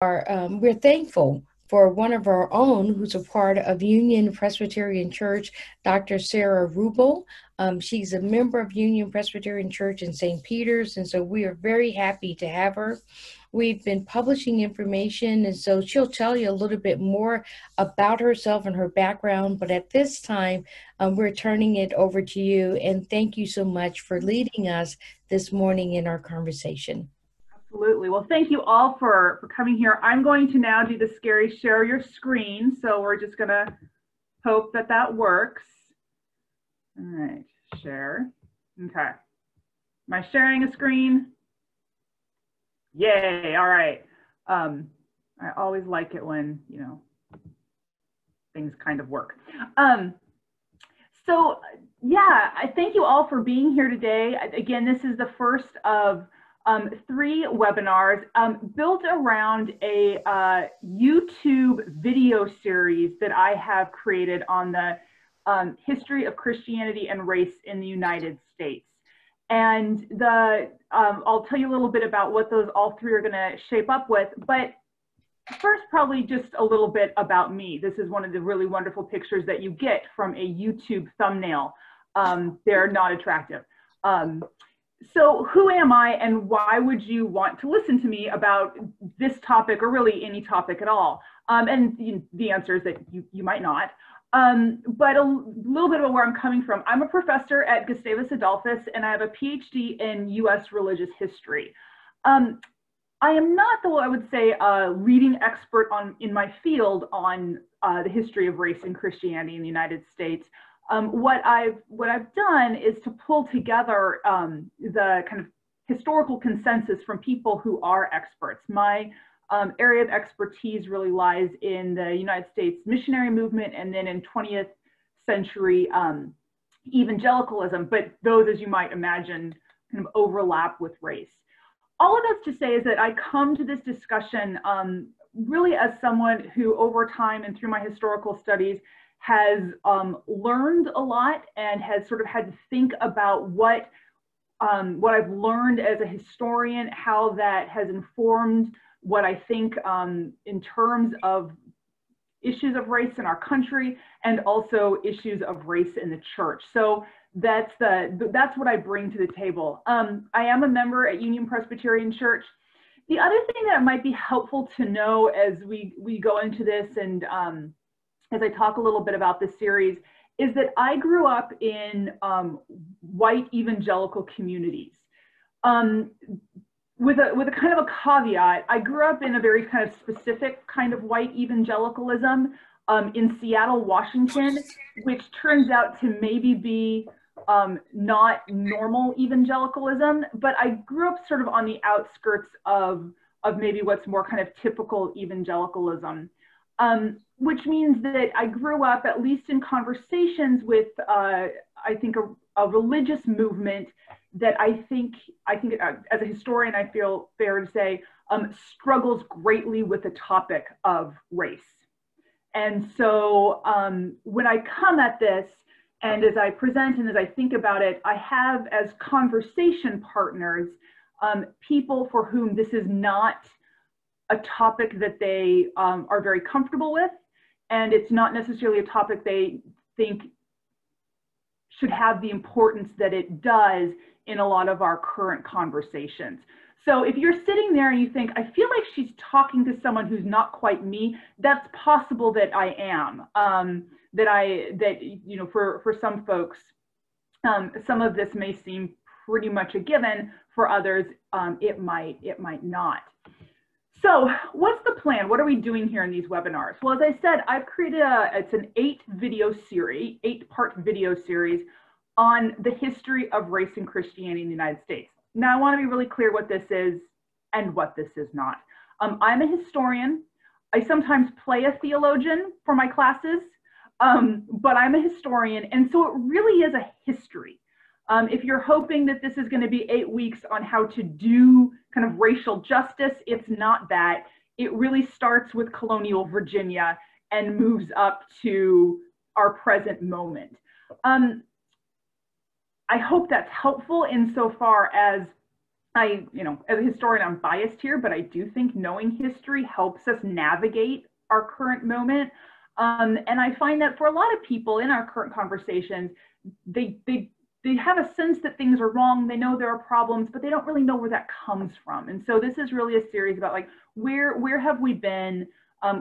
We're thankful for one of our own who's a part of Union Presbyterian Church, Dr. Sarah Ruble. She's a member of Union Presbyterian Church in St. Peter's, and so we are very happy to have her. We've been publishing information, and so she'll tell you a little bit more about herself and her background. But at this time, we're turning it over to you, and thank you so much for leading us this morning in our conversation. Absolutely. Well, thank you all for coming here. I'm going to now do the scary share your screen. So we're just going to hope that that works. All right, share. Okay. Am I sharing a screen? Yay. All right. I always like it when, you know, things kind of work. So yeah, I thank you all for being here today. Again, this is the first of 3 webinars built around a YouTube video series that I have created on the history of Christianity and race in the United States. And I'll tell you a little bit about what those all 3 are going to shape up with. But first, probably just a little bit about me. This is one of the really wonderful pictures that you get from a YouTube thumbnail. They're not attractive. So who am I and why would you want to listen to me about this topic or really any topic at all? And the answer is that you might not. But a little bit about where I'm coming from. I'm a professor at Gustavus Adolphus and I have a PhD in US religious history. I am not, though, I would say, a leading expert in my field on the history of race and Christianity in the United States. What I've done is to pull together the kind of historical consensus from people who are experts. My area of expertise really lies in the United States missionary movement and then in 20th century evangelicalism, but those, as you might imagine, kind of overlap with race. All of this to say is that I come to this discussion really as someone who over time and through my historical studies has learned a lot and has sort of had to think about what I've learned as a historian, how that has informed what I think in terms of issues of race in our country and also issues of race in the church. So that's what I bring to the table. I am a member at Union Presbyterian Church. The other thing that might be helpful to know as we go into this and as I talk a little bit about this series is that I grew up in white evangelical communities. With a kind of a caveat, I grew up in a very kind of specific kind of white evangelicalism in Seattle, Washington, which turns out to maybe be not normal evangelicalism, but I grew up sort of on the outskirts of maybe what's more kind of typical evangelicalism, which means that I grew up, at least in conversations with, I think, a religious movement that I think as a historian, I feel fair to say, struggles greatly with the topic of race. And so when I come at this, and as I present and as I think about it, I have as conversation partners people for whom this is not a topic that they are very comfortable with, and it's not necessarily a topic they think should have the importance that it does in a lot of our current conversations. So if you're sitting there and you think, I feel like she's talking to someone who's not quite me, that's possible that I am. For some folks, some of this may seem pretty much a given. For others, it might not. So what's the plan? What are we doing here in these webinars? Well, as I said, I've created it's an 8-part video series on the history of race and Christianity in the United States. Now, I want to be really clear what this is and what this is not. I'm a historian. I sometimes play a theologian for my classes, but I'm a historian, and so it really is a history. If you're hoping that this is going to be 8 weeks on how to do kind of racial justice, it's not that. It really starts with colonial Virginia and moves up to our present moment. I hope that's helpful insofar as as a historian, I'm biased here, but I do think knowing history helps us navigate our current moment. And I find that for a lot of people in our current conversations, they have a sense that things are wrong. They know there are problems, but they don't really know where that comes from. And so this is really a series about like where have we been?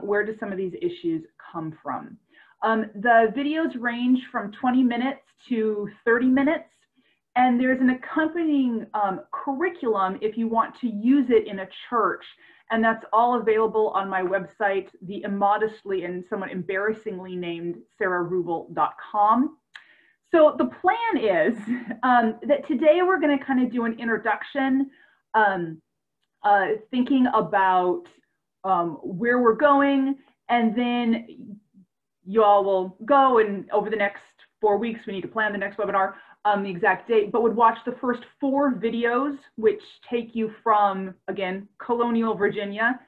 Where do some of these issues come from? The videos range from 20 minutes to 30 minutes. And there's an accompanying curriculum if you want to use it in a church. And that's all available on my website, the immodestly and somewhat embarrassingly named sarahruble.com. So the plan is that today we're going to kind of do an introduction, thinking about where we're going, and then you all will go, and over the next 4 weeks, we need to plan the next webinar, the exact date, but would watch the first 4 videos, which take you from, again, colonial Virginia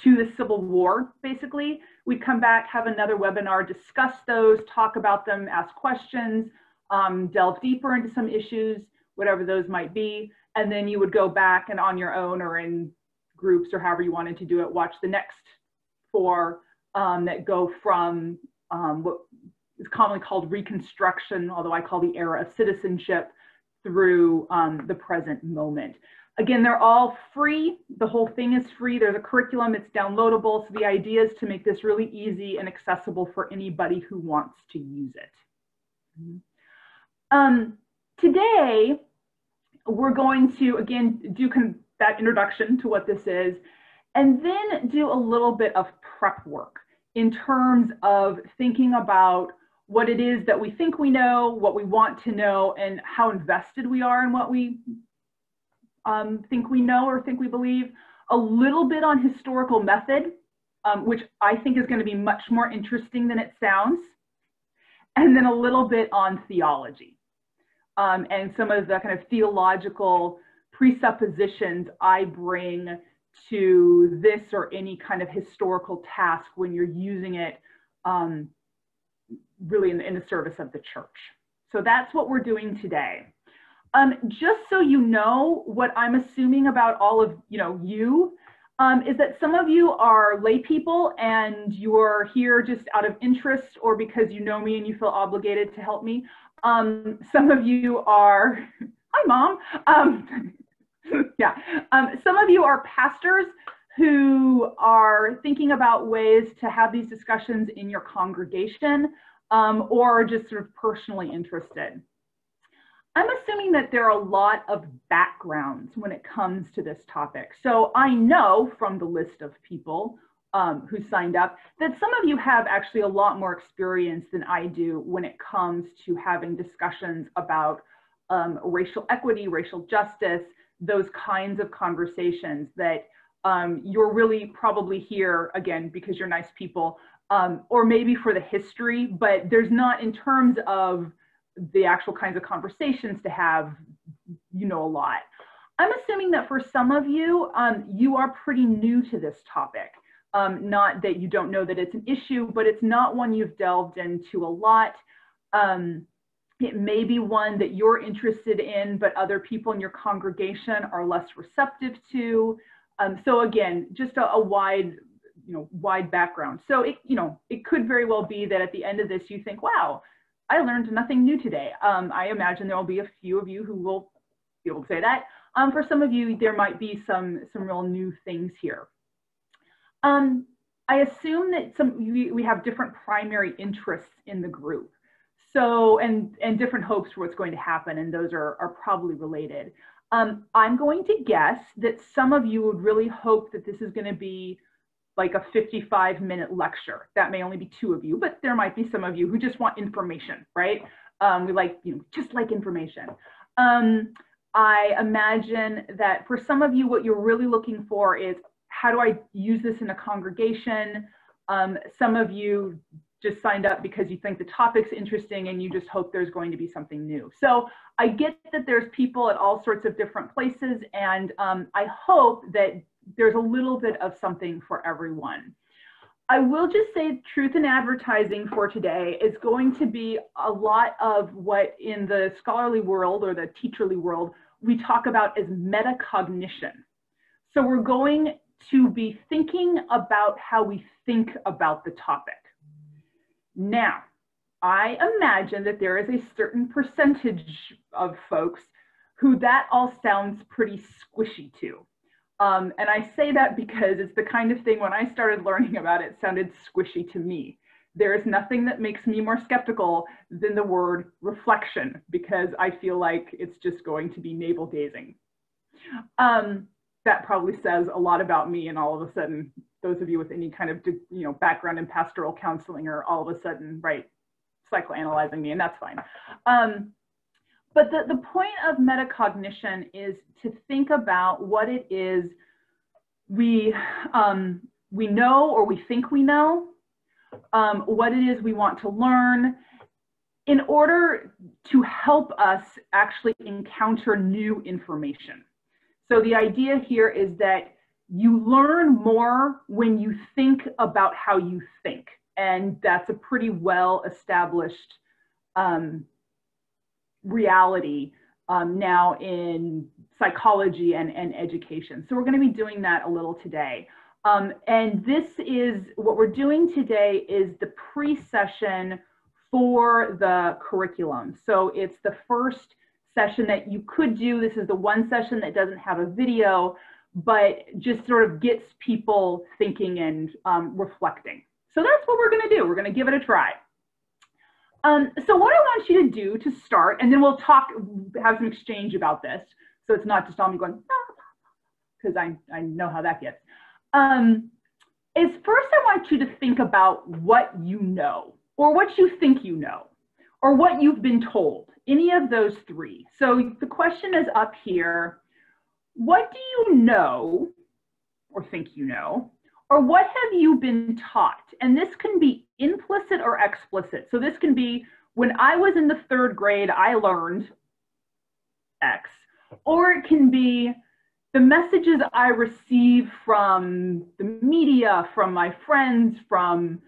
to the Civil War, basically. We'd come back, have another webinar, discuss those, talk about them, ask questions, delve deeper into some issues, whatever those might be. And then you would go back and on your own or in groups or however you wanted to do it, watch the next 4 that go from what is commonly called Reconstruction, although I call the era of citizenship, through the present moment. Again, they're all free. The whole thing is free. There's a curriculum, it's downloadable. So the idea is to make this really easy and accessible for anybody who wants to use it. Today, we're going to, again, do that introduction to what this is, and then do a little bit of prep work in terms of thinking about what it is that we think we know, what we want to know, and how invested we are in what we think we know or think we believe. A little bit on historical method, which I think is going to be much more interesting than it sounds. And then a little bit on theology and some of the kind of theological presuppositions I bring to this or any kind of historical task when you're using it really in the service of the church. So that's what we're doing today. Just so you know, what I'm assuming about all of you is that some of you are lay people and you're here just out of interest or because you know me and you feel obligated to help me. Some of you are, hi mom. Yeah, some of you are pastors who are thinking about ways to have these discussions in your congregation or just sort of personally interested. I'm assuming that there are a lot of backgrounds when it comes to this topic. So I know from the list of people who signed up that some of you have actually a lot more experience than I do when it comes to having discussions about racial equity, racial justice, those kinds of conversations that you're really probably here, again, because you're nice people, or maybe for the history, but there's not in terms of the actual kinds of conversations to have, a lot. I'm assuming that for some of you, you are pretty new to this topic. Not that you don't know that it's an issue, but it's not one you've delved into a lot. It may be one that you're interested in, but other people in your congregation are less receptive to. So again, just a wide, wide background. So it could very well be that at the end of this, you think, wow, I learned nothing new today. I imagine there will be a few of you who will be able to say that. For some of you, there might be some real new things here. I assume that we have different primary interests in the group. So, and different hopes for what's going to happen, and those are probably related. I'm going to guess that some of you would really hope that this is going to be like a 55-minute lecture. That may only be 2 of you, but there might be some of you who just want information, right? We like, just like information. I imagine that for some of you, what you're really looking for is, how do I use this in a congregation? Some of you just signed up because you think the topic's interesting and you just hope there's going to be something new. So I get that there's people at all sorts of different places, and I hope that there's a little bit of something for everyone. I will just say truth in advertising for today is going to be a lot of what in the scholarly world or the teacherly world, we talk about as metacognition. So we're going to be thinking about how we think about the topic. Now, I imagine that there is a certain percentage of folks who that all sounds pretty squishy to. And I say that because it's the kind of thing when I started learning about it sounded squishy to me. There is nothing that makes me more skeptical than the word reflection, because I feel like it's just going to be navel gazing. That probably says a lot about me, and all of a sudden, those of you with any kind of background in pastoral counseling are all of a sudden, right, psychoanalyzing me, and that's fine. But the point of metacognition is to think about what it is we know or we think we know, what it is we want to learn, in order to help us actually encounter new information. So the idea here is that you learn more when you think about how you think. And that's a pretty well established reality now in psychology and education. So we're going to be doing that a little today. And this is what we're doing today is the pre-session for the curriculum. So it's the first session that you could do. This is the one session that doesn't have a video, but just sort of gets people thinking and reflecting. So that's what we're going to do. We're going to give it a try. So what I want you to do to start, and then we'll have some exchange about this. So it's not just all me going, because I know how that gets. Is first I want you to think about what you know, or what you think you know, or what you've been told, any of those three. So the question is up here, what do you know, or think you know, or what have you been taught? And this can be implicit or explicit. So this can be, when I was in the 3rd grade, I learned X. Or it can be the messages I receive from the media, from my friends, from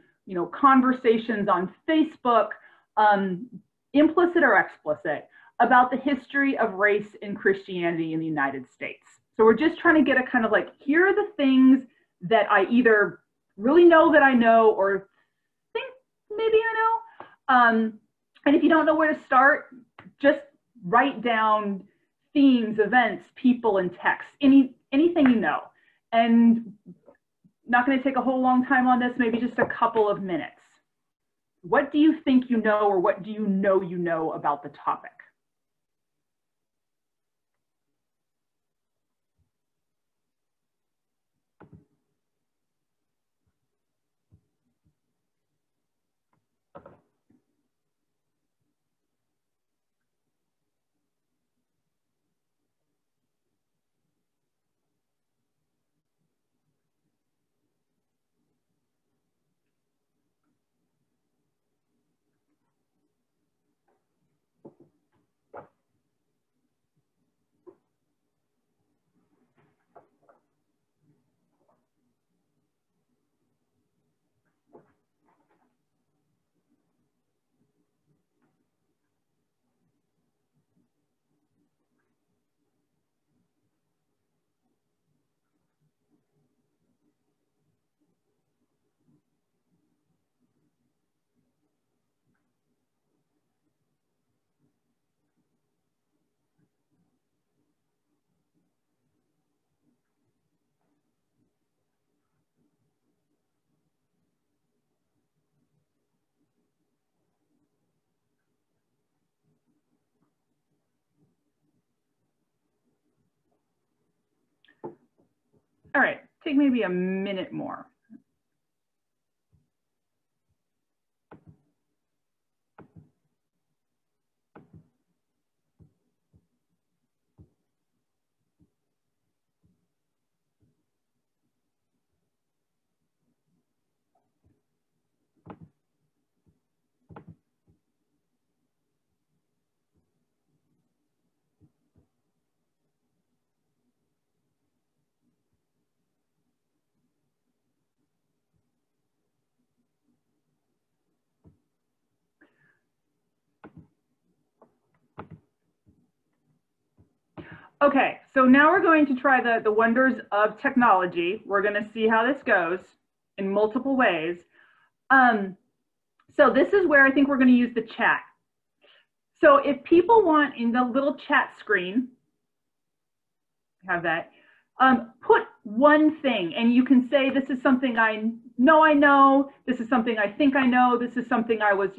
conversations on Facebook, implicit or explicit, about the history of race and Christianity in the United States. So we're just trying to get a kind of like, here are the things that I either really know that I know or think maybe I know. And if you don't know where to start, just write down themes, events, people, and text, anything you know. And not going to take a whole long time on this, maybe just a couple of minutes. What do you think you know, or what do you know about the topic? All right, take maybe a minute more. Okay, so now we're going to try the wonders of technology. We're going to see how this goes in multiple ways. So this is where I think we're going to use the chat. So if people want in the little chat screen, have that, put one thing, and you can say, this is something I know, this is something I think I know, this is something I was,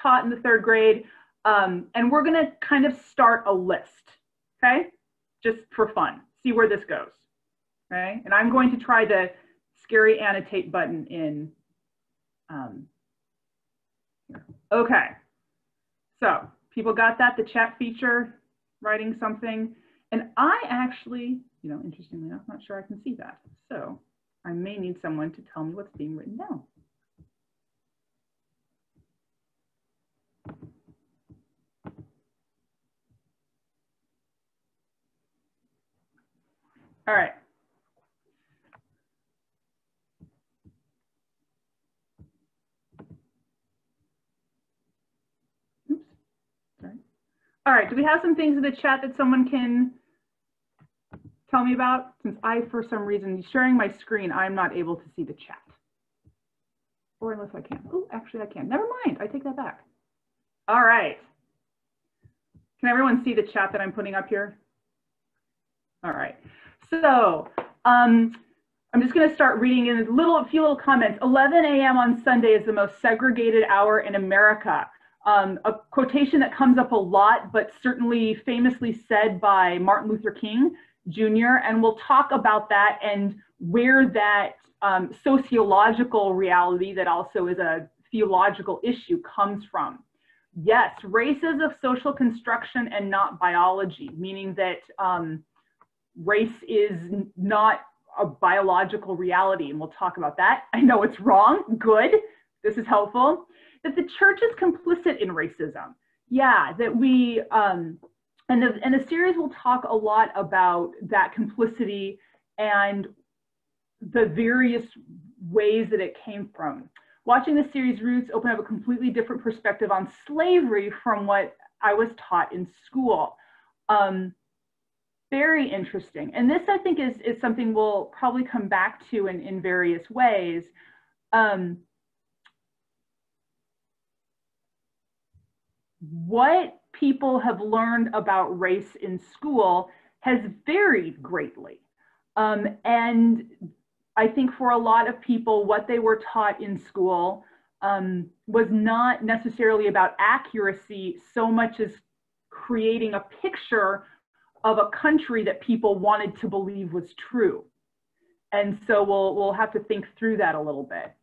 taught in the 3rd grade. And we're going to kind of start a list, okay? Just for fun, see where this goes, okay? And I'm going to try the scary annotate button in, okay. So people got that, the chat feature, writing something. And I actually, interestingly enough, not sure I can see that. So I may need someone to tell me what's being written down. All right. Oops. Sorry. All right, do we have some things in the chat that someone can tell me about? Since I, for some reason, sharing my screen, I'm not able to see the chat. Or unless I can. Oh, actually I can. Never mind, I take that back. All right. Can everyone see the chat that I'm putting up here? All right. So I'm just going to start reading in a few little comments. 11 a.m. on Sunday is the most segregated hour in America. A quotation that comes up a lot, but certainly famously said by Martin Luther King Jr. And we'll talk about that and where that sociological reality that also is a theological issue comes from. Yes, race is a social construction and not biology, meaning that race is not a biological reality, and we'll talk about that. I know it's wrong. Good. This is helpful. That the church is complicit in racism. Yeah, that we, and the series will talk a lot about that complicity and the various ways that it came from. Watching the series Roots opened up a completely different perspective on slavery from what I was taught in school. Very interesting. And this, I think, is something we'll probably come back to in various ways. What people have learned about race in school has varied greatly. And I think for a lot of people, what they were taught in school was not necessarily about accuracy so much as creating a picture of a country that people wanted to believe was true. And so we'll have to think through that a little bit.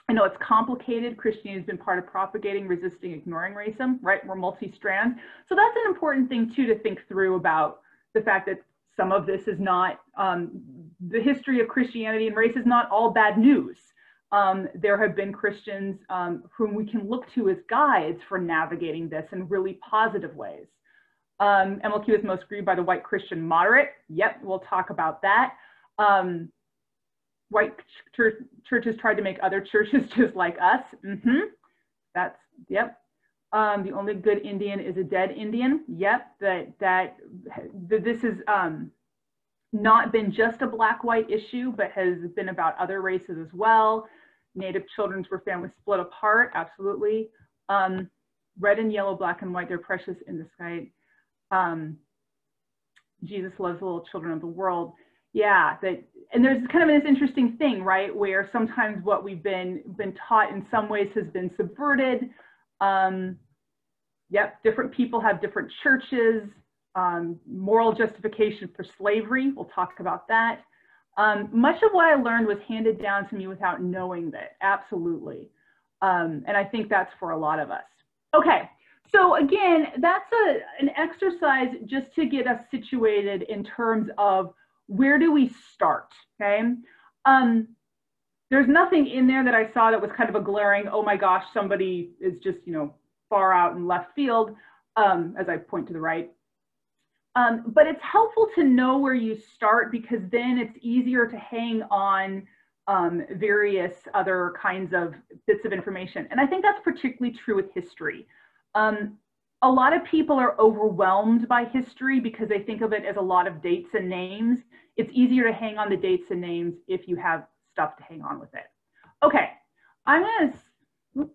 I know it's complicated. Christianity has been part of propagating, resisting, ignoring racism, right? We're multi-strand. So that's an important thing too to think through about the fact that some of this is not, the history of Christianity and race is not all bad news. There have been Christians whom we can look to as guides for navigating this in really positive ways. MLQ is most grieved by the white Christian moderate. Yep, we'll talk about that. White churches tried to make other churches just like us. That's, yep. The only good Indian is a dead Indian. Yep, this has not been just a black-white issue, but has been about other races as well. Native children's were families split apart, absolutely. Red and yellow, black and white, they're precious in the sky. Jesus loves the little children of the world. Yeah, and there's kind of this interesting thing, right, where sometimes what we've been taught in some ways has been subverted. Yep, different people have different churches, moral justification for slavery, we'll talk about that. Much of what I learned was handed down to me without knowing that, absolutely. And I think that's for a lot of us. Okay, so again, that's an exercise just to get us situated in terms of where do we start, okay? There's nothing in there that I saw that was kind of a glaring, oh my gosh, somebody is just, far out in left field, as I point to the right. But it's helpful to know where you start because then it's easier to hang on various other kinds of bits of information. And I think that's particularly true with history. a lot of people are overwhelmed by history because they think of it as a lot of dates and names. It's easier to hang on the dates and names if you have stuff to hang on with it. Okay, I'm going to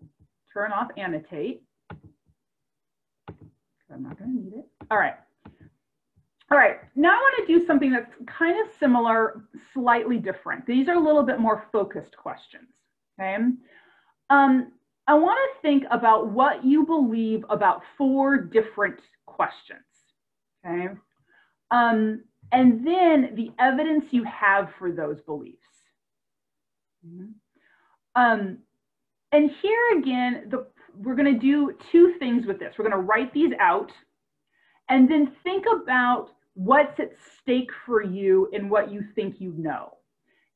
turn off annotate. I'm not going to need it. All right. All right, now I want to do something that's kind of similar, slightly different. These are a little bit more focused questions, okay? I want to think about what you believe about 4 different questions, okay? And then the evidence you have for those beliefs. And here again, we're going to do 2 things with this. We're going to write these out and then think about what's at stake for you in what you think you know.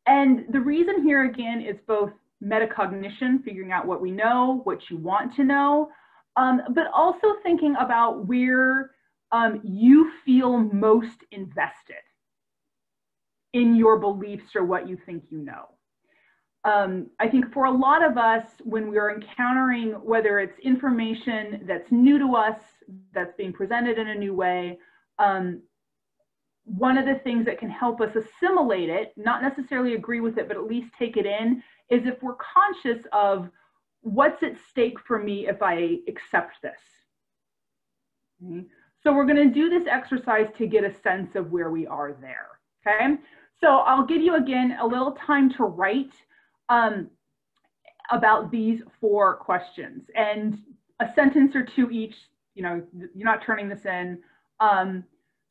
And the reason here again is both metacognition, figuring out what we know, what you want to know, but also thinking about where you feel most invested in your beliefs or what you think you know. I think for a lot of us, when we are encountering whether it's information that's new to us, that's being presented in a new way, one of the things that can help us assimilate it, not necessarily agree with it, but at least take it in, is if we're conscious of what's at stake for me if I accept this. Okay? So we're going to do this exercise to get a sense of where we are there. Okay, so I'll give you again a little time to write about these 4 questions, and a sentence or 2 each. You know, you're not turning this in.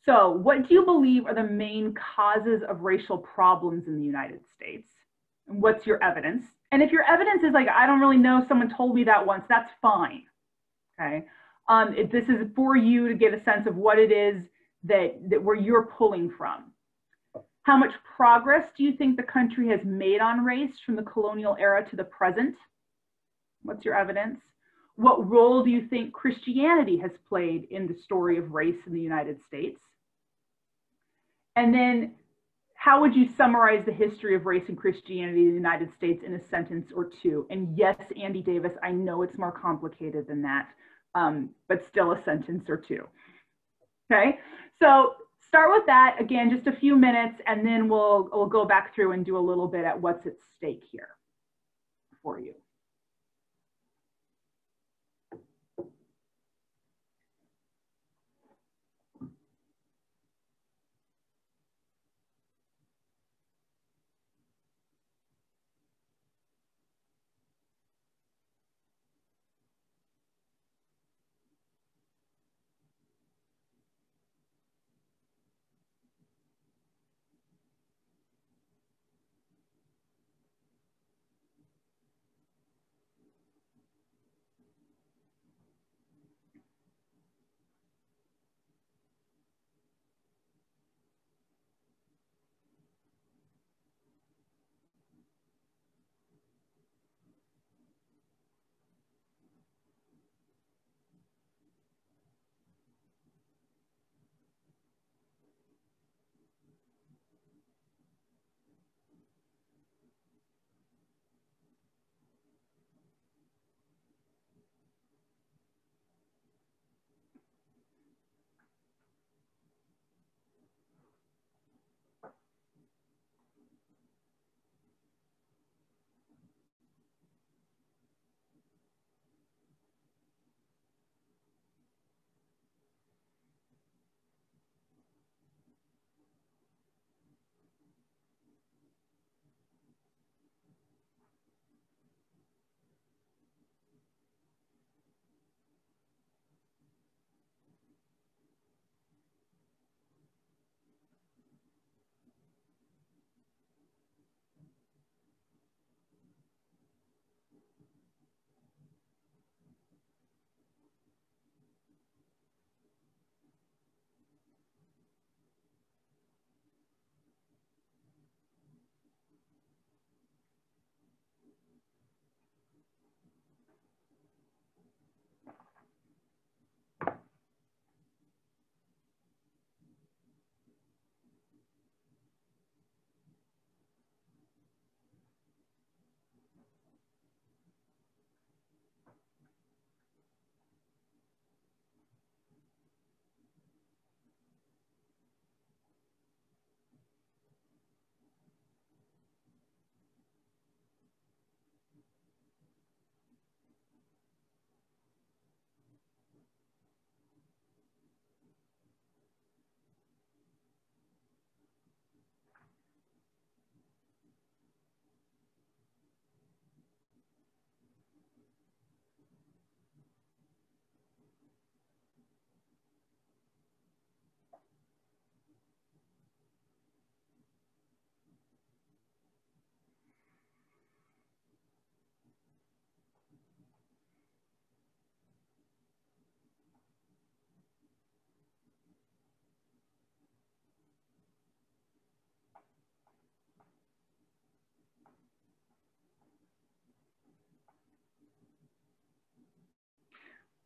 So what do you believe are the main causes of racial problems in the United States? And what's your evidence? And if your evidence is like, I don't really know, someone told me that once, that's fine. Okay. If this is for you to get a sense of what it is that where you're pulling from. How much progress do you think the country has made on race from the colonial era to the present? What's your evidence? What role do you think Christianity has played in the story of race in the United States? And then how would you summarize the history of race and Christianity in the United States in a sentence or 2? And yes, Andy Davis, I know it's more complicated than that, but still a sentence or 2. Okay, so start with that, again, just a few minutes, and then we'll go back through and do a little bit at what's at stake here for you.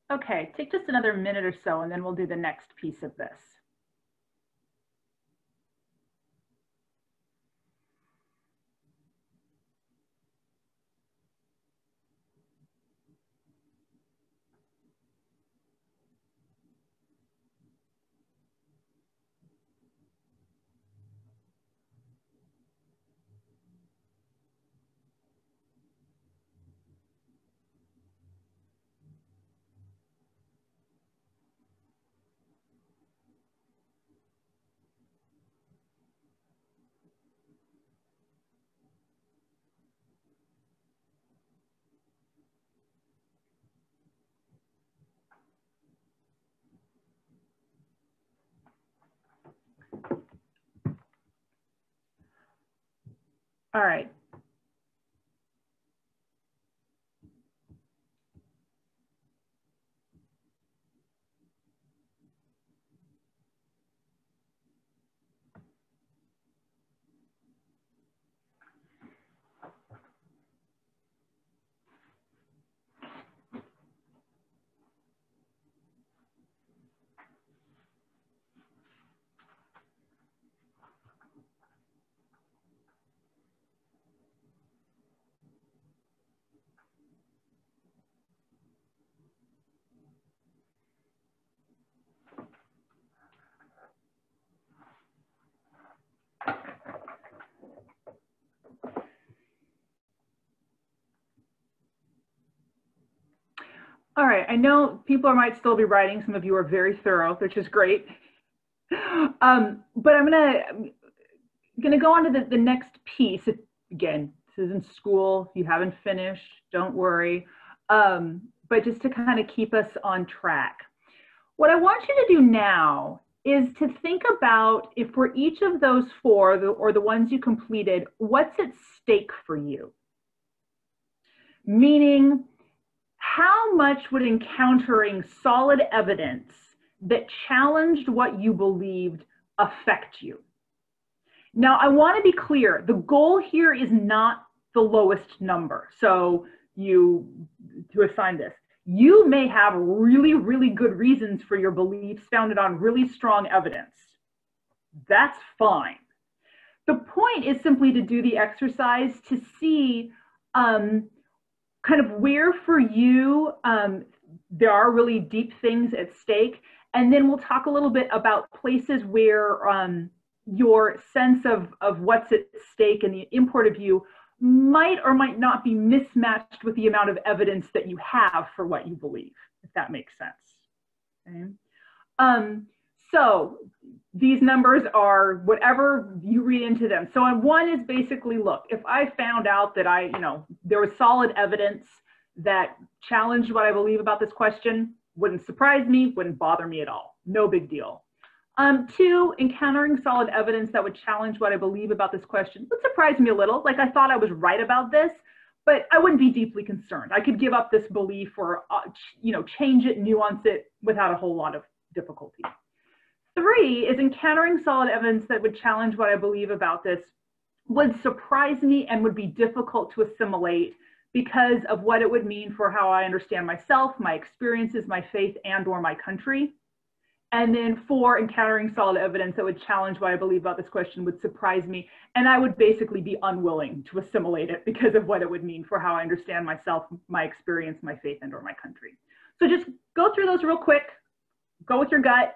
Okay, take just another minute or so and then we'll do the next piece of this. All right. All right, I know people might still be writing. Some of you are very thorough, which is great. But I'm gonna go on to the next piece. Again, this isn't school. If you haven't finished, don't worry. But just to kind of keep us on track. What I want you to do now is to think about, if for each of those four, or the ones you completed, what's at stake for you? Meaning, how much would encountering solid evidence that challenged what you believed affect you? Now, I want to be clear, the goal here is not the lowest number. So to assign this, you may have really, really good reasons for your beliefs founded on really strong evidence. That's fine. The point is simply to do the exercise to see kind of where for you there are really deep things at stake. And then we'll talk a little bit about places where your sense of what's at stake and the import of you might or might not be mismatched with the amount of evidence that you have for what you believe, if that makes sense. Okay. So these numbers are whatever you read into them. So on one is basically, look, if I found out that there was solid evidence that challenged what I believe about this question, wouldn't surprise me, wouldn't bother me at all. No big deal. Two, encountering solid evidence that would challenge what I believe about this question would surprise me a little. Like, I thought I was right about this, but I wouldn't be deeply concerned. I could give up this belief or change it, nuance it without a whole lot of difficulty. Three is encountering solid evidence that would challenge what I believe about this would surprise me and would be difficult to assimilate because of what it would mean for how I understand myself, my experiences, my faith, and or my country. And then four, encountering solid evidence that would challenge what I believe about this question would surprise me. And I would basically be unwilling to assimilate it because of what it would mean for how I understand myself, my experience, my faith, and or my country. So just go through those real quick, go with your gut,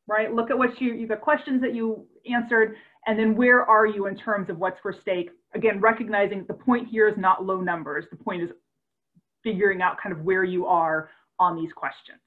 right? Look at what the questions that you answered, and then where are you in terms of what's for stake? Again, recognizing the point here is not low numbers. The point is figuring out kind of where you are on these questions.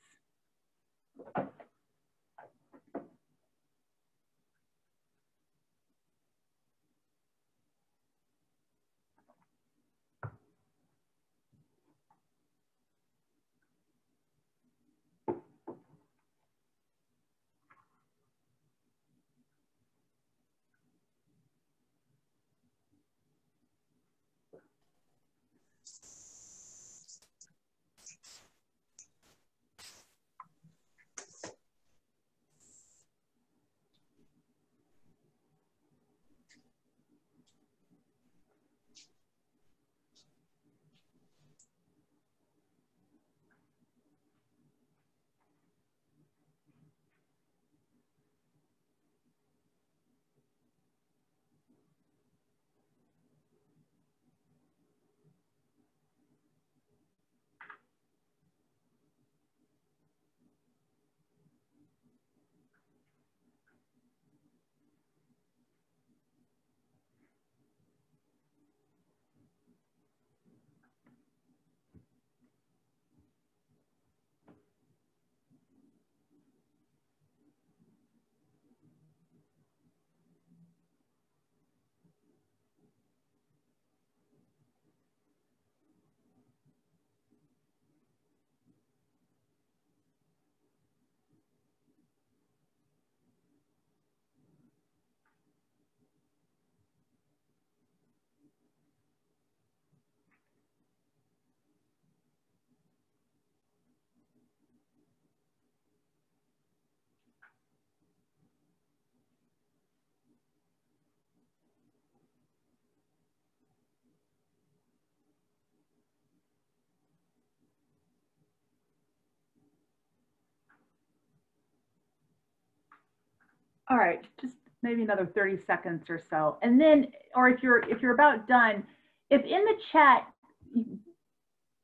All right, just maybe another 30 seconds or so. And then, or if you're about done, if in the chat,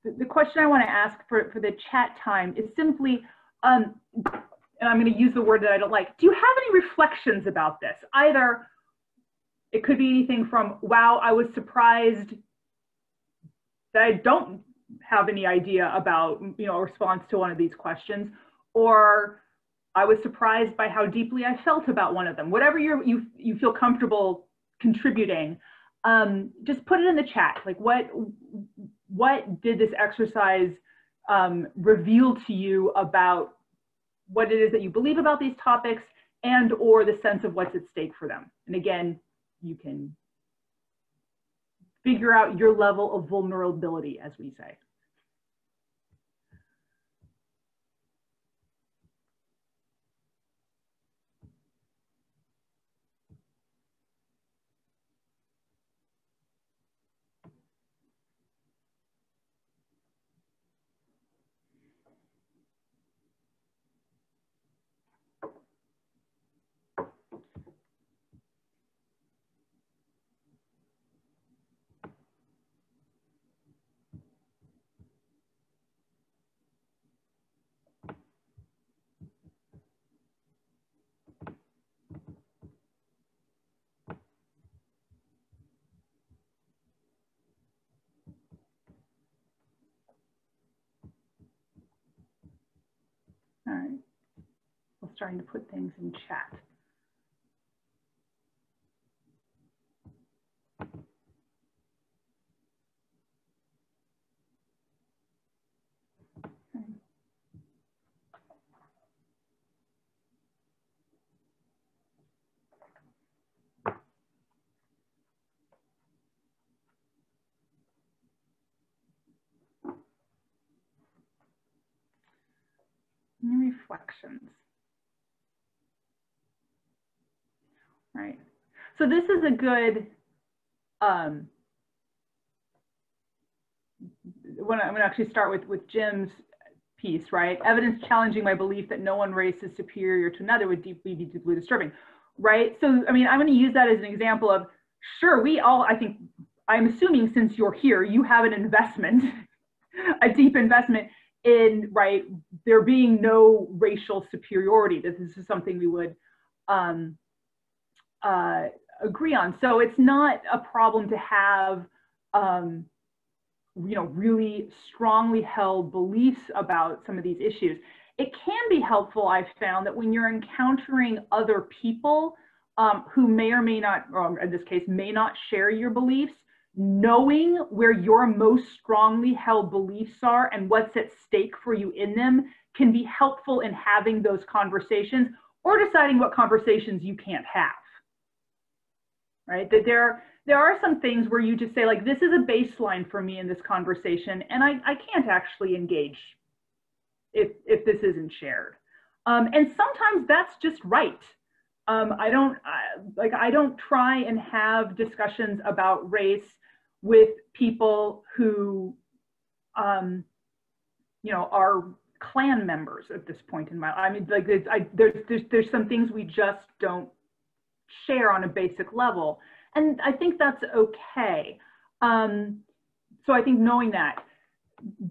the question I want to ask for the chat time is simply, and I'm going to use the word that I don't like, do you have any reflections about this? Either it could be anything from, wow, I was surprised that I don't have any idea about, a response to one of these questions, or I was surprised by how deeply I felt about one of them. Whatever you feel comfortable contributing, just put it in the chat. Like, what did this exercise reveal to you about what it is that you believe about these topics, and or the sense of what's at stake for them? And again, you can figure out your level of vulnerability, as we say. All right, we're starting to put things in chat. Any reflections? Right. So this is a good, when I'm going to actually start with Jim's piece, right? Evidence challenging my belief that no one race is superior to another would be deeply disturbing, right? So, I mean, I'm going to use that as an example of, sure, we all, I think, I'm assuming since you're here, you have an investment, a deep investment in, right, there being no racial superiority, that this is something we would agree on. So it's not a problem to have, really strongly held beliefs about some of these issues. It can be helpful, I've found, that when you're encountering other people who may or may not, or in this case, may not share your beliefs, knowing where your most strongly held beliefs are and what's at stake for you in them can be helpful in having those conversations or deciding what conversations you can't have, right? That there are some things where you just say, like, this is a baseline for me in this conversation, and I can't actually engage if this isn't shared. And sometimes that's just right. I don't try and have discussions about race with people who, are Klan members at this point in my life. I mean, like, there's some things we just don't share on a basic level. And I think that's okay. So I think knowing that,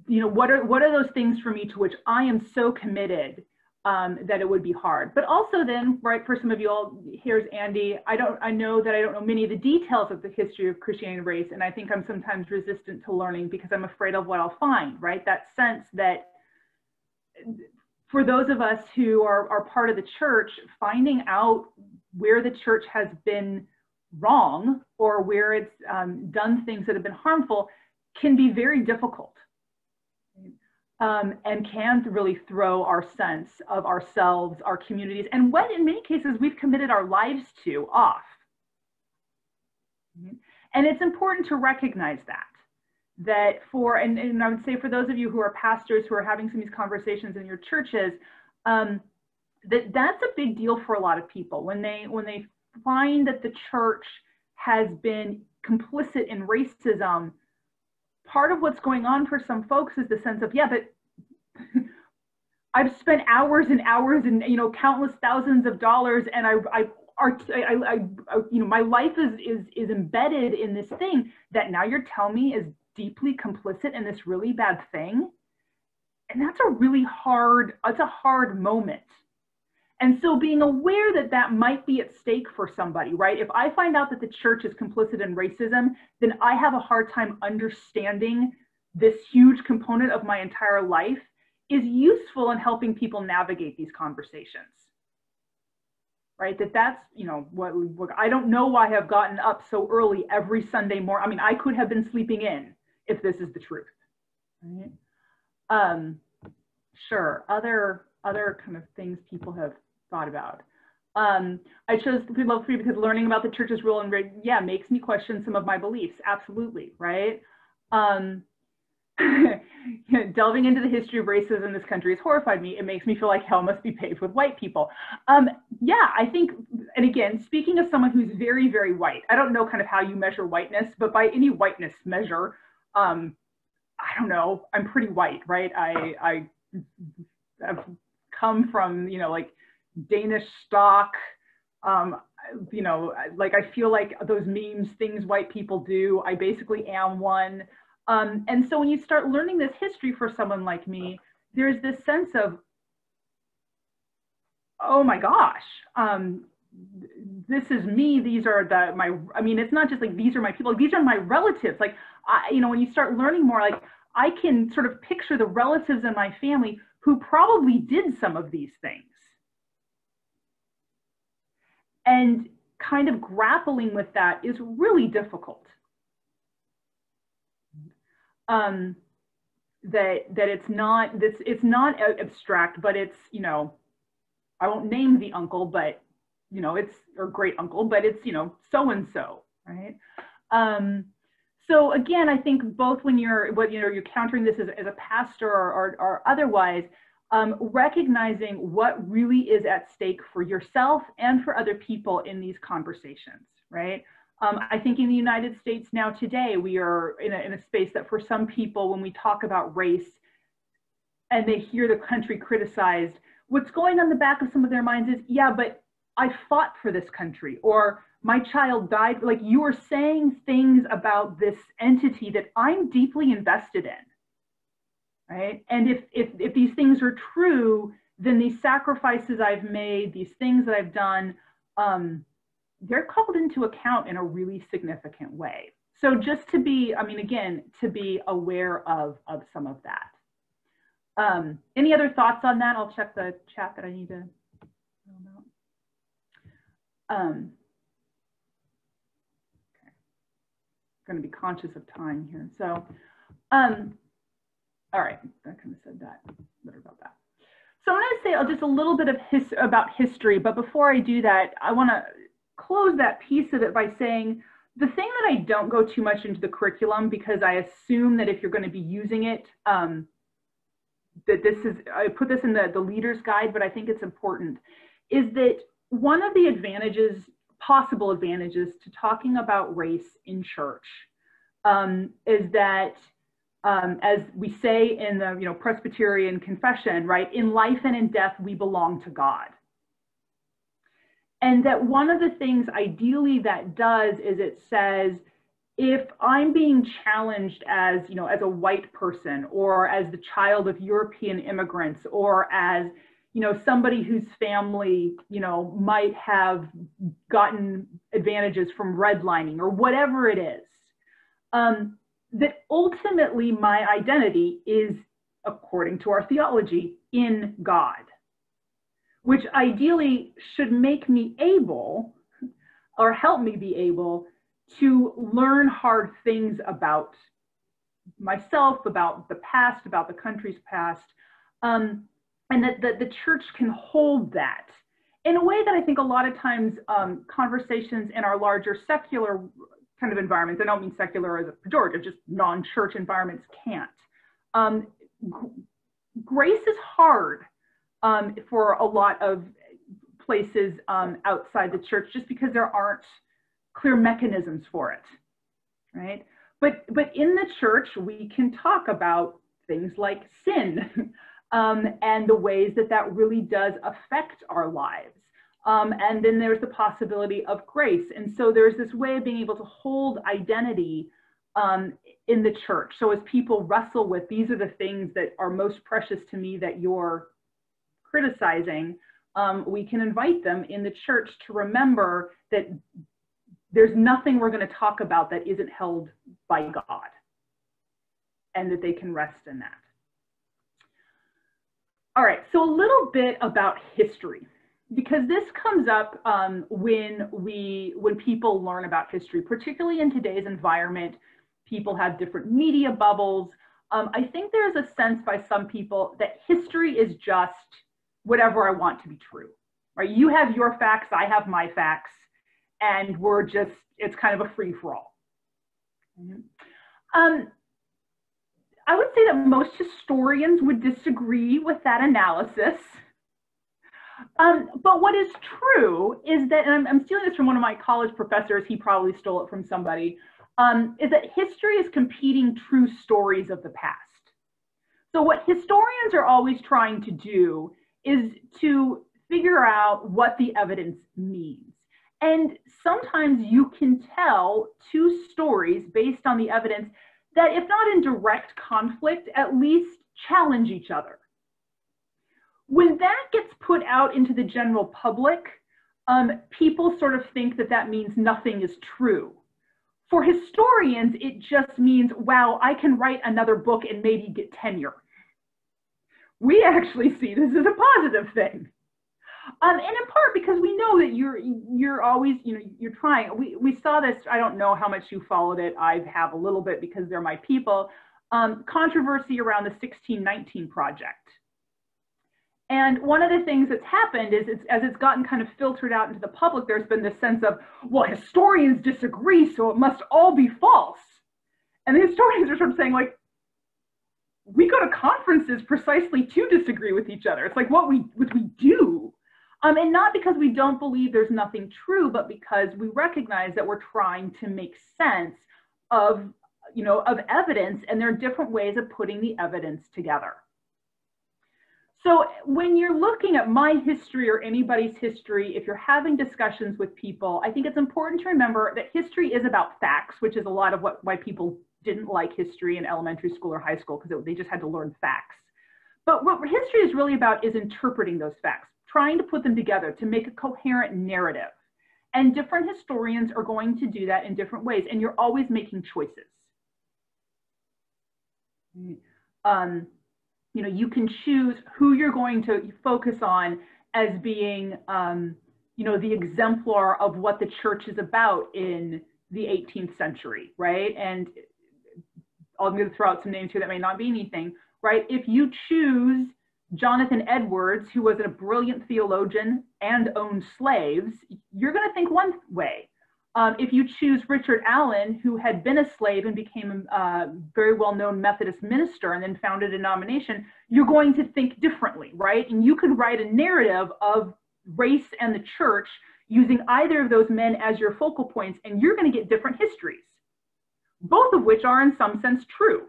what are those things for me to which I am so committed that it would be hard. But also then, right, for some of you all, here's Andy, I know that I don't know many of the details of the history of Christianity and race, and I think I'm sometimes resistant to learning because I'm afraid of what I'll find, right? That sense that for those of us who are part of the church, finding out where the church has been wrong or where it's done things that have been harmful can be very difficult, and can really throw our sense of ourselves, our communities, and what in many cases we've committed our lives to off. And it's important to recognize that and I would say for those of you who are pastors who are having some of these conversations in your churches, that's a big deal for a lot of people when they find that the church has been complicit in racism. Part of what's going on for some folks is the sense of, yeah, but I've spent hours and hours and, you know, countless thousands of dollars, and you know, my life is embedded in this thing that now you're telling me is deeply complicit in this really bad thing. And that's a really hard, it's a hard moment. And so being aware that that might be at stake for somebody, right? If I find out that the church is complicit in racism, then I have a hard time understanding this huge component of my entire life is useful in helping people navigate these conversations, right? That's, you know, what I don't know why I've gotten up so early every Sunday morning. I mean, I could have been sleeping in if this is the truth, right? Sure, other kind of things people have thought about. I chose Love Free because learning about the church's role in yeah, makes me question some of my beliefs. Absolutely, right? Delving into the history of racism in this country has horrified me. It makes me feel like hell must be paved with white people. Yeah, I think, and again, speaking of someone who's very, very white, I don't know kind of how you measure whiteness, but by any whiteness measure, I don't know, I'm pretty white, right? I have come from, you know, like Danish stock, you know, like I feel like those memes, things white people do, I basically am one. And so when you start learning this history for someone like me, there's this sense of, oh my gosh, this is me. These are I mean, it's not just like, these are my people, these are my relatives. Like, you know, when you start learning more, like I can sort of picture the relatives in my family who probably did some of these things. And kind of grappling with that is really difficult. That it's not abstract, but it's, you know, I won't name the uncle, but, you know, it's, or great uncle, but it's, you know, so and so, right? So again, I think both when you're countering this as a pastor or otherwise, recognizing what really is at stake for yourself and for other people in these conversations, right? I think in the United States now today, we are in a space that for some people, when we talk about race and they hear the country criticized, what's going on the back of some of their minds is, yeah, but I fought for this country, or my child died. Like, you are saying things about this entity that I'm deeply invested in, right? And if these things are true, then these sacrifices I've made, these things that I've done, they're called into account in a really significant way. So just to be, I mean, again, to be aware of some of that. Any other thoughts on that? I'll check the chat that I need to know about. Okay. Going to be conscious of time here. So, all right, I kind of said that, better about that. So I'm going to say just a little bit of about history, but before I do that, I want to close that piece of it by saying the thing that I don't go too much into the curriculum, because I assume that if you're going to be using it, that this is, I put this in the leader's guide, but I think it's important, is that one of the advantages, possible advantages to talking about race in church is that, as we say in the Presbyterian confession, right, in life and in death, we belong to God. And that one of the things ideally that does is it says, if I'm being challenged as, as a white person, or as the child of European immigrants, or as, somebody whose family, might have gotten advantages from redlining or whatever it is, that ultimately my identity is, according to our theology, in God, which ideally should make me able, or help me be able, to learn hard things about myself, about the past, about the country's past, and that the church can hold that in a way that I think a lot of times conversations in our larger secular kind of environments, I don't mean secular as a pejorative, just non-church environments can't. Grace is hard for a lot of places outside the church, just because there aren't clear mechanisms for it, right? But in the church, we can talk about things like sin. and the ways that that really does affect our lives. And then there's the possibility of grace. And so there's this way of being able to hold identity in the church. So as people wrestle with, these are the things that are most precious to me that you're criticizing, we can invite them in the church to remember that there's nothing we're going to talk about that isn't held by God, and that they can rest in that. All right, so a little bit about history, because this comes up when people learn about history, particularly in today's environment. People have different media bubbles. I think there's a sense by some people that history is just whatever I want to be true, right? You have your facts, I have my facts, and it's kind of a free-for-all. I would say that most historians would disagree with that analysis. But what is true is that, and I'm stealing this from one of my college professors, he probably stole it from somebody, is that history is competing true stories of the past. So what historians are always trying to do is to figure out what the evidence means. And sometimes you can tell two stories based on the evidence that, if not in direct conflict, at least challenge each other. When that gets put out into the general public, people sort of think that that means nothing is true. For historians, it just means, wow, I can write another book and maybe get tenure. We actually see this as a positive thing. And in part because we know that you're always, you're trying. We saw this, I don't know how much you followed it. I have a little bit because they're my people. Controversy around the 1619 Project. And one of the things that's happened is as it's gotten kind of filtered out into the public, there's been this sense of, well, historians disagree, so it must all be false. And the historians are sort of saying, like, we go to conferences precisely to disagree with each other. It's like what we do. And not because we don't believe there's nothing true, but because we recognize that we're trying to make sense of evidence, and there are different ways of putting the evidence together. So when you're looking at my history or anybody's history, if you're having discussions with people, I think it's important to remember that history is about facts, which is a lot of why people didn't like history in elementary school or high school, because they just had to learn facts. But what history is really about is interpreting those facts, trying to put them together to make a coherent narrative. And different historians are going to do that in different ways, and you're always making choices. You can choose who you're going to focus on as being, the exemplar of what the church is about in the 18th century, right? And I'm going to throw out some names here that may not be anything, right? If you choose Jonathan Edwards, who was a brilliant theologian and owned slaves, you're going to think one way. If you choose Richard Allen, who had been a slave and became a very well-known Methodist minister and then founded a denomination, you're going to think differently, right? And you could write a narrative of race and the church using either of those men as your focal points, and you're going to get different histories, both of which are in some sense true.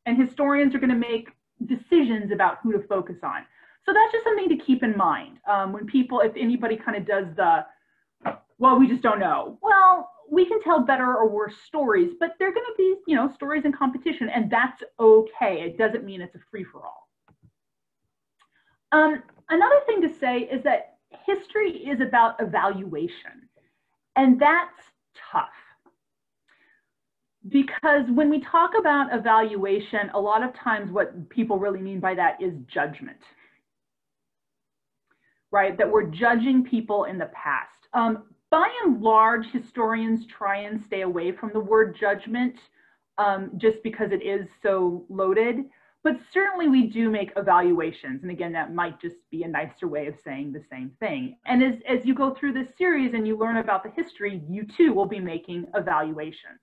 And historians are going to make decisions about who to focus on. So that's just something to keep in mind. When people, if anybody kind of does the, well, we just don't know. Well, we can tell better or worse stories, but they're going to be, stories in competition, and that's okay. It doesn't mean it's a free-for-all. Another thing to say is that history is about evaluation, and that's tough. Because when we talk about evaluation, a lot of times what people really mean by that is judgment, right? That we're judging people in the past. By and large, historians try and stay away from the word judgment just because it is so loaded. But certainly we do make evaluations. And again, that might just be a nicer way of saying the same thing. And as you go through this series and you learn about the history, you too will be making evaluations.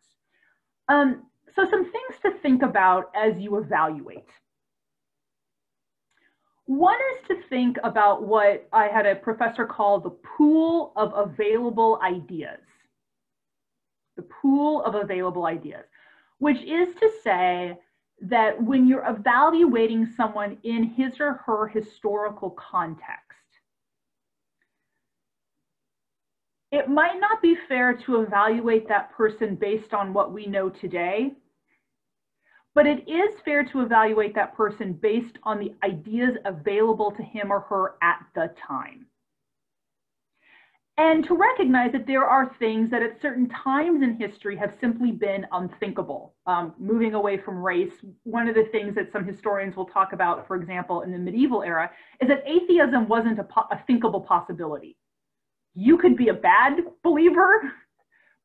So some things to think about as you evaluate. One is to think about what I had a professor call the pool of available ideas. The pool of available ideas, which is to say that when you're evaluating someone in his or her historical context, it might not be fair to evaluate that person based on what we know today, but it is fair to evaluate that person based on the ideas available to him or her at the time. And to recognize that there are things that at certain times in history have simply been unthinkable. Moving away from race, one of the things that some historians will talk about, for example, in the medieval era, is that atheism wasn't a thinkable possibility. You could be a bad believer,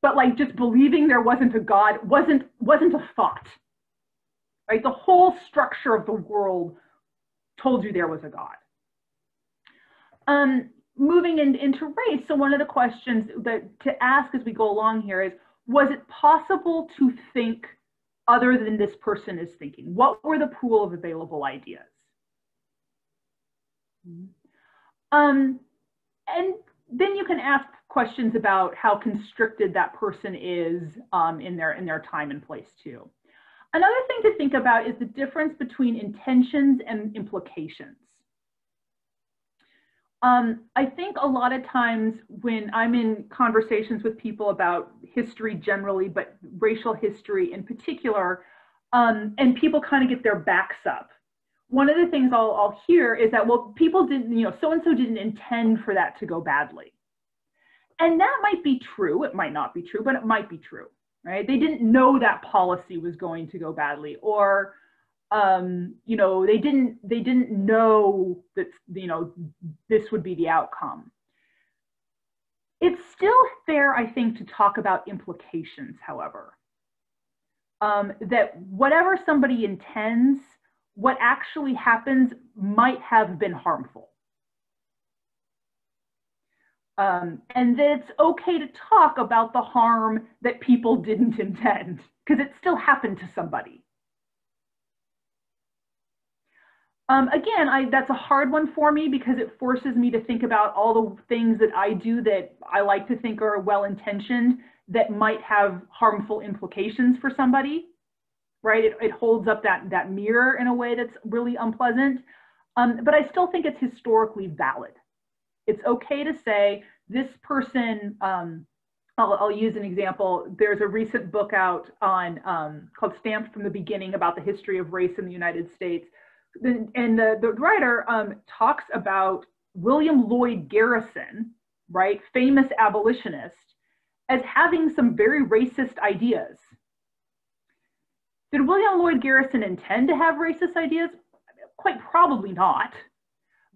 but like just believing there wasn't a God wasn't a thought. Right? The whole structure of the world told you there was a God. Moving into race, so one of the questions that to ask as we go along here is, was it possible to think other than this person is thinking? What were the pool of available ideas? And then you can ask questions about how constricted that person is in their time and place too. Another thing to think about is the difference between intentions and implications. I think a lot of times when I'm in conversations with people about history generally, but racial history in particular, and people kind of get their backs up, one of the things I'll hear is that, well, people didn't, so-and-so didn't intend for that to go badly. And that might be true. It might not be true, but it might be true, right? They didn't know that policy was going to go badly, or they didn't know that, this would be the outcome. It's still fair, I think, to talk about implications, however. That whatever somebody intends, what actually happens might have been harmful. And that it's okay to talk about the harm that people didn't intend, because it still happened to somebody. Again, that's a hard one for me because it forces me to think about all the things that I do that I like to think are well-intentioned that might have harmful implications for somebody, right? It holds up that mirror in a way that's really unpleasant. But I still think it's historically valid. It's okay to say this person, I'll use an example. There's a recent book out on called Stamped from the Beginning about the history of race in the United States. And the writer talks about William Lloyd Garrison, right, famous abolitionist, as having some very racist ideas. Did William Lloyd Garrison intend to have racist ideas? Quite probably not.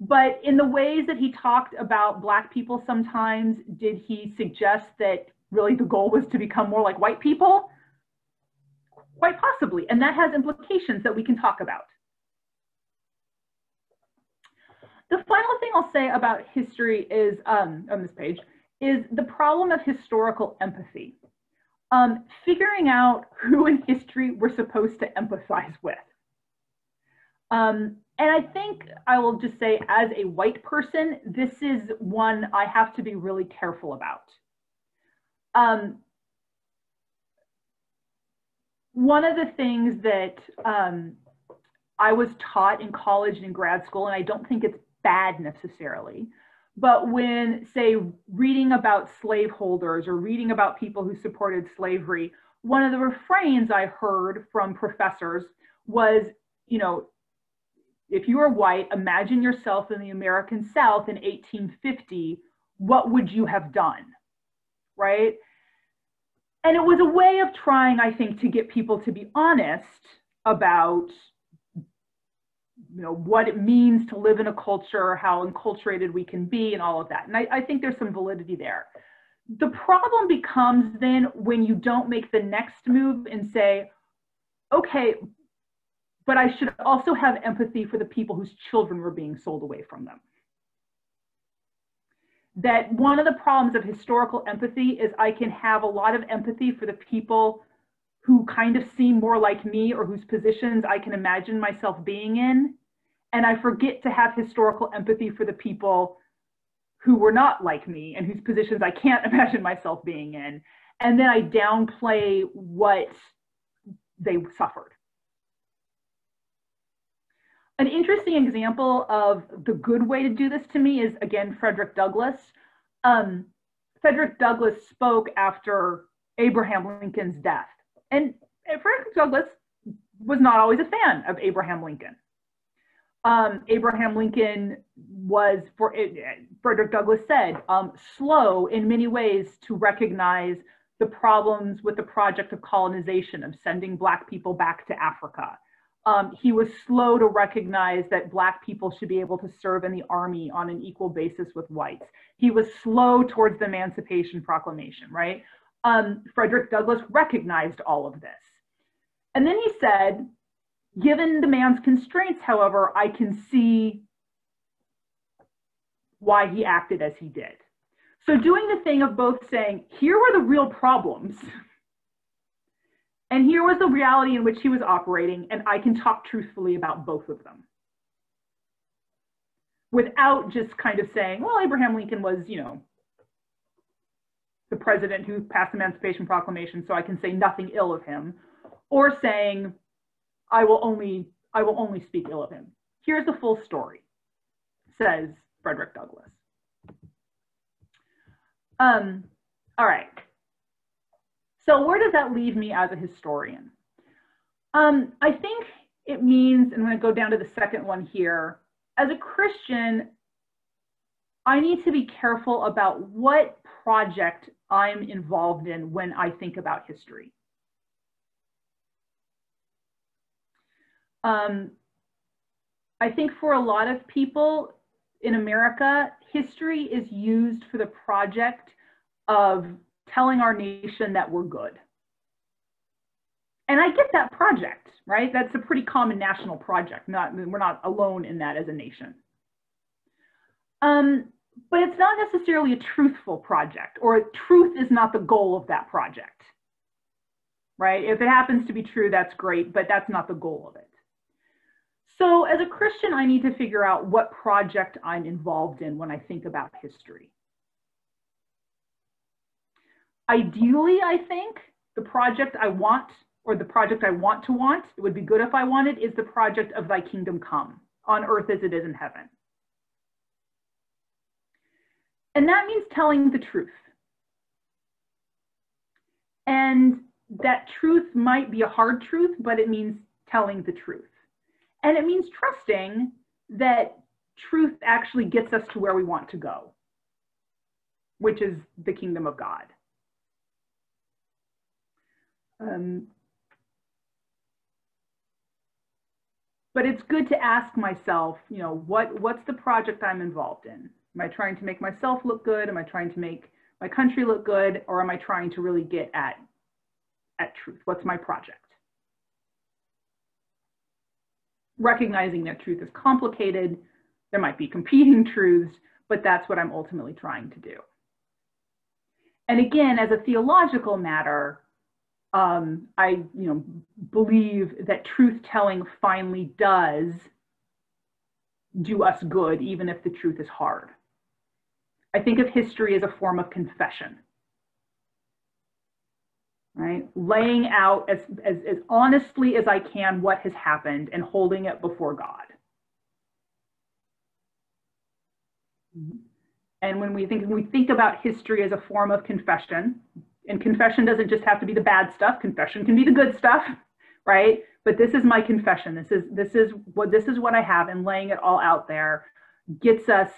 But in the ways that he talked about Black people sometimes, did he suggest that really the goal was to become more like white people? Quite possibly. And that has implications that we can talk about. The final thing I'll say about history is, on this page, is the problem of historical empathy. Figuring out who in history we're supposed to empathize with. And I think I will just say, as a white person, this is one I have to be really careful about. One of the things that I was taught in college and in grad school, and I don't think it's bad necessarily, but when, say, reading about slaveholders or reading about people who supported slavery, one of the refrains I heard from professors was, if you were white, imagine yourself in the American South in 1850, what would you have done, right? And it was a way of trying, I think, to get people to be honest about what it means to live in a culture, how enculturated we can be, and all of that. And I think there's some validity there. The problem becomes then when you don't make the next move and say, okay, but I should also have empathy for the people whose children were being sold away from them. That one of the problems of historical empathy is I can have a lot of empathy for the people who kind of seem more like me or whose positions I can imagine myself being in. And I forget to have historical empathy for the people who were not like me and whose positions I can't imagine myself being in. And then I downplay what they suffered. An interesting example of the good way to do this to me is, again, Frederick Douglass. Um, Frederick Douglass spoke after Abraham Lincoln's death. And Frederick Douglass was not always a fan of Abraham Lincoln. Abraham Lincoln was, Frederick Douglass said, slow in many ways to recognize the problems with the project of colonization, of sending Black people back to Africa. He was slow to recognize that Black people should be able to serve in the army on an equal basis with whites. He was slow towards the Emancipation Proclamation, right? Frederick Douglass recognized all of this. And then he said, given the man's constraints, however, I can see why he acted as he did. So doing the thing of both saying, here were the real problems, and here was the reality in which he was operating, and I can talk truthfully about both of them. Without just kind of saying, well, Abraham Lincoln was, you know, the president who passed the Emancipation Proclamation, so I can say nothing ill of him, or saying, I will only speak ill of him. Here's the full story, says Frederick Douglass. All right. So where does that leave me as a historian? I think it means, and I'm going to go down to the second one here, as a Christian, I need to be careful about what project I'm involved in when I think about history. I think for a lot of people in America, history is used for the project of telling our nation that we're good. And I get that project, right? That's a pretty common national project. We're not alone in that as a nation. But it's not necessarily a truthful project, or truth is not the goal of that project, right? If it happens to be true, that's great, but that's not the goal of it. So as a Christian, I need to figure out what project I'm involved in when I think about history. Ideally, I think the project I want, or the project I want to want, it would be good if I wanted, is the project of thy kingdom come, on earth as it is in heaven. And that means telling the truth. And that truth might be a hard truth, but it means telling the truth. And it means trusting that truth actually gets us to where we want to go, which is the kingdom of God. But it's good to ask myself, you know, what's the project I'm involved in? Am I trying to make myself look good? Am I trying to make my country look good? Or am I trying to really get at truth? What's my project? Recognizing that truth is complicated, there might be competing truths, but that's what I'm ultimately trying to do. And again, as a theological matter, I believe that truth-telling finally does do us good, even if the truth is hard. I think of history as a form of confession, right? Laying out as honestly as I can what has happened and holding it before God. And when we think about history as a form of confession, and confession doesn't just have to be the bad stuff, confession can be the good stuff, right? But this is my confession. This is what I have, and laying it all out there gets us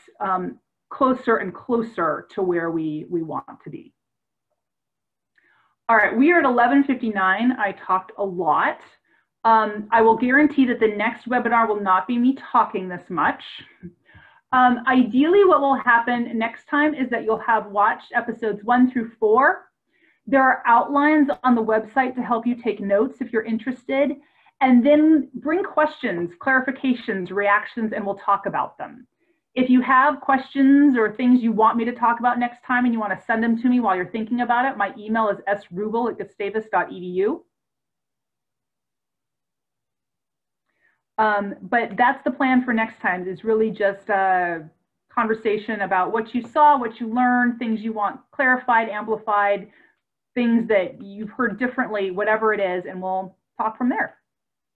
closer and closer to where we want to be. All right, we are at 11:59. I talked a lot. I will guarantee that the next webinar will not be me talking this much. Ideally, what will happen next time is that you'll have watched episodes 1 through 4. There are outlines on the website to help you take notes if you're interested, and then bring questions, clarifications, reactions, and we'll talk about them. If you have questions or things you want me to talk about next time and you want to send them to me while you're thinking about it, my email is sruble@gustavus.edu. But that's the plan for next time, is really just a conversation about what you saw, what you learned, things you want clarified, amplified, things that you've heard differently, whatever it is, and we'll talk from there.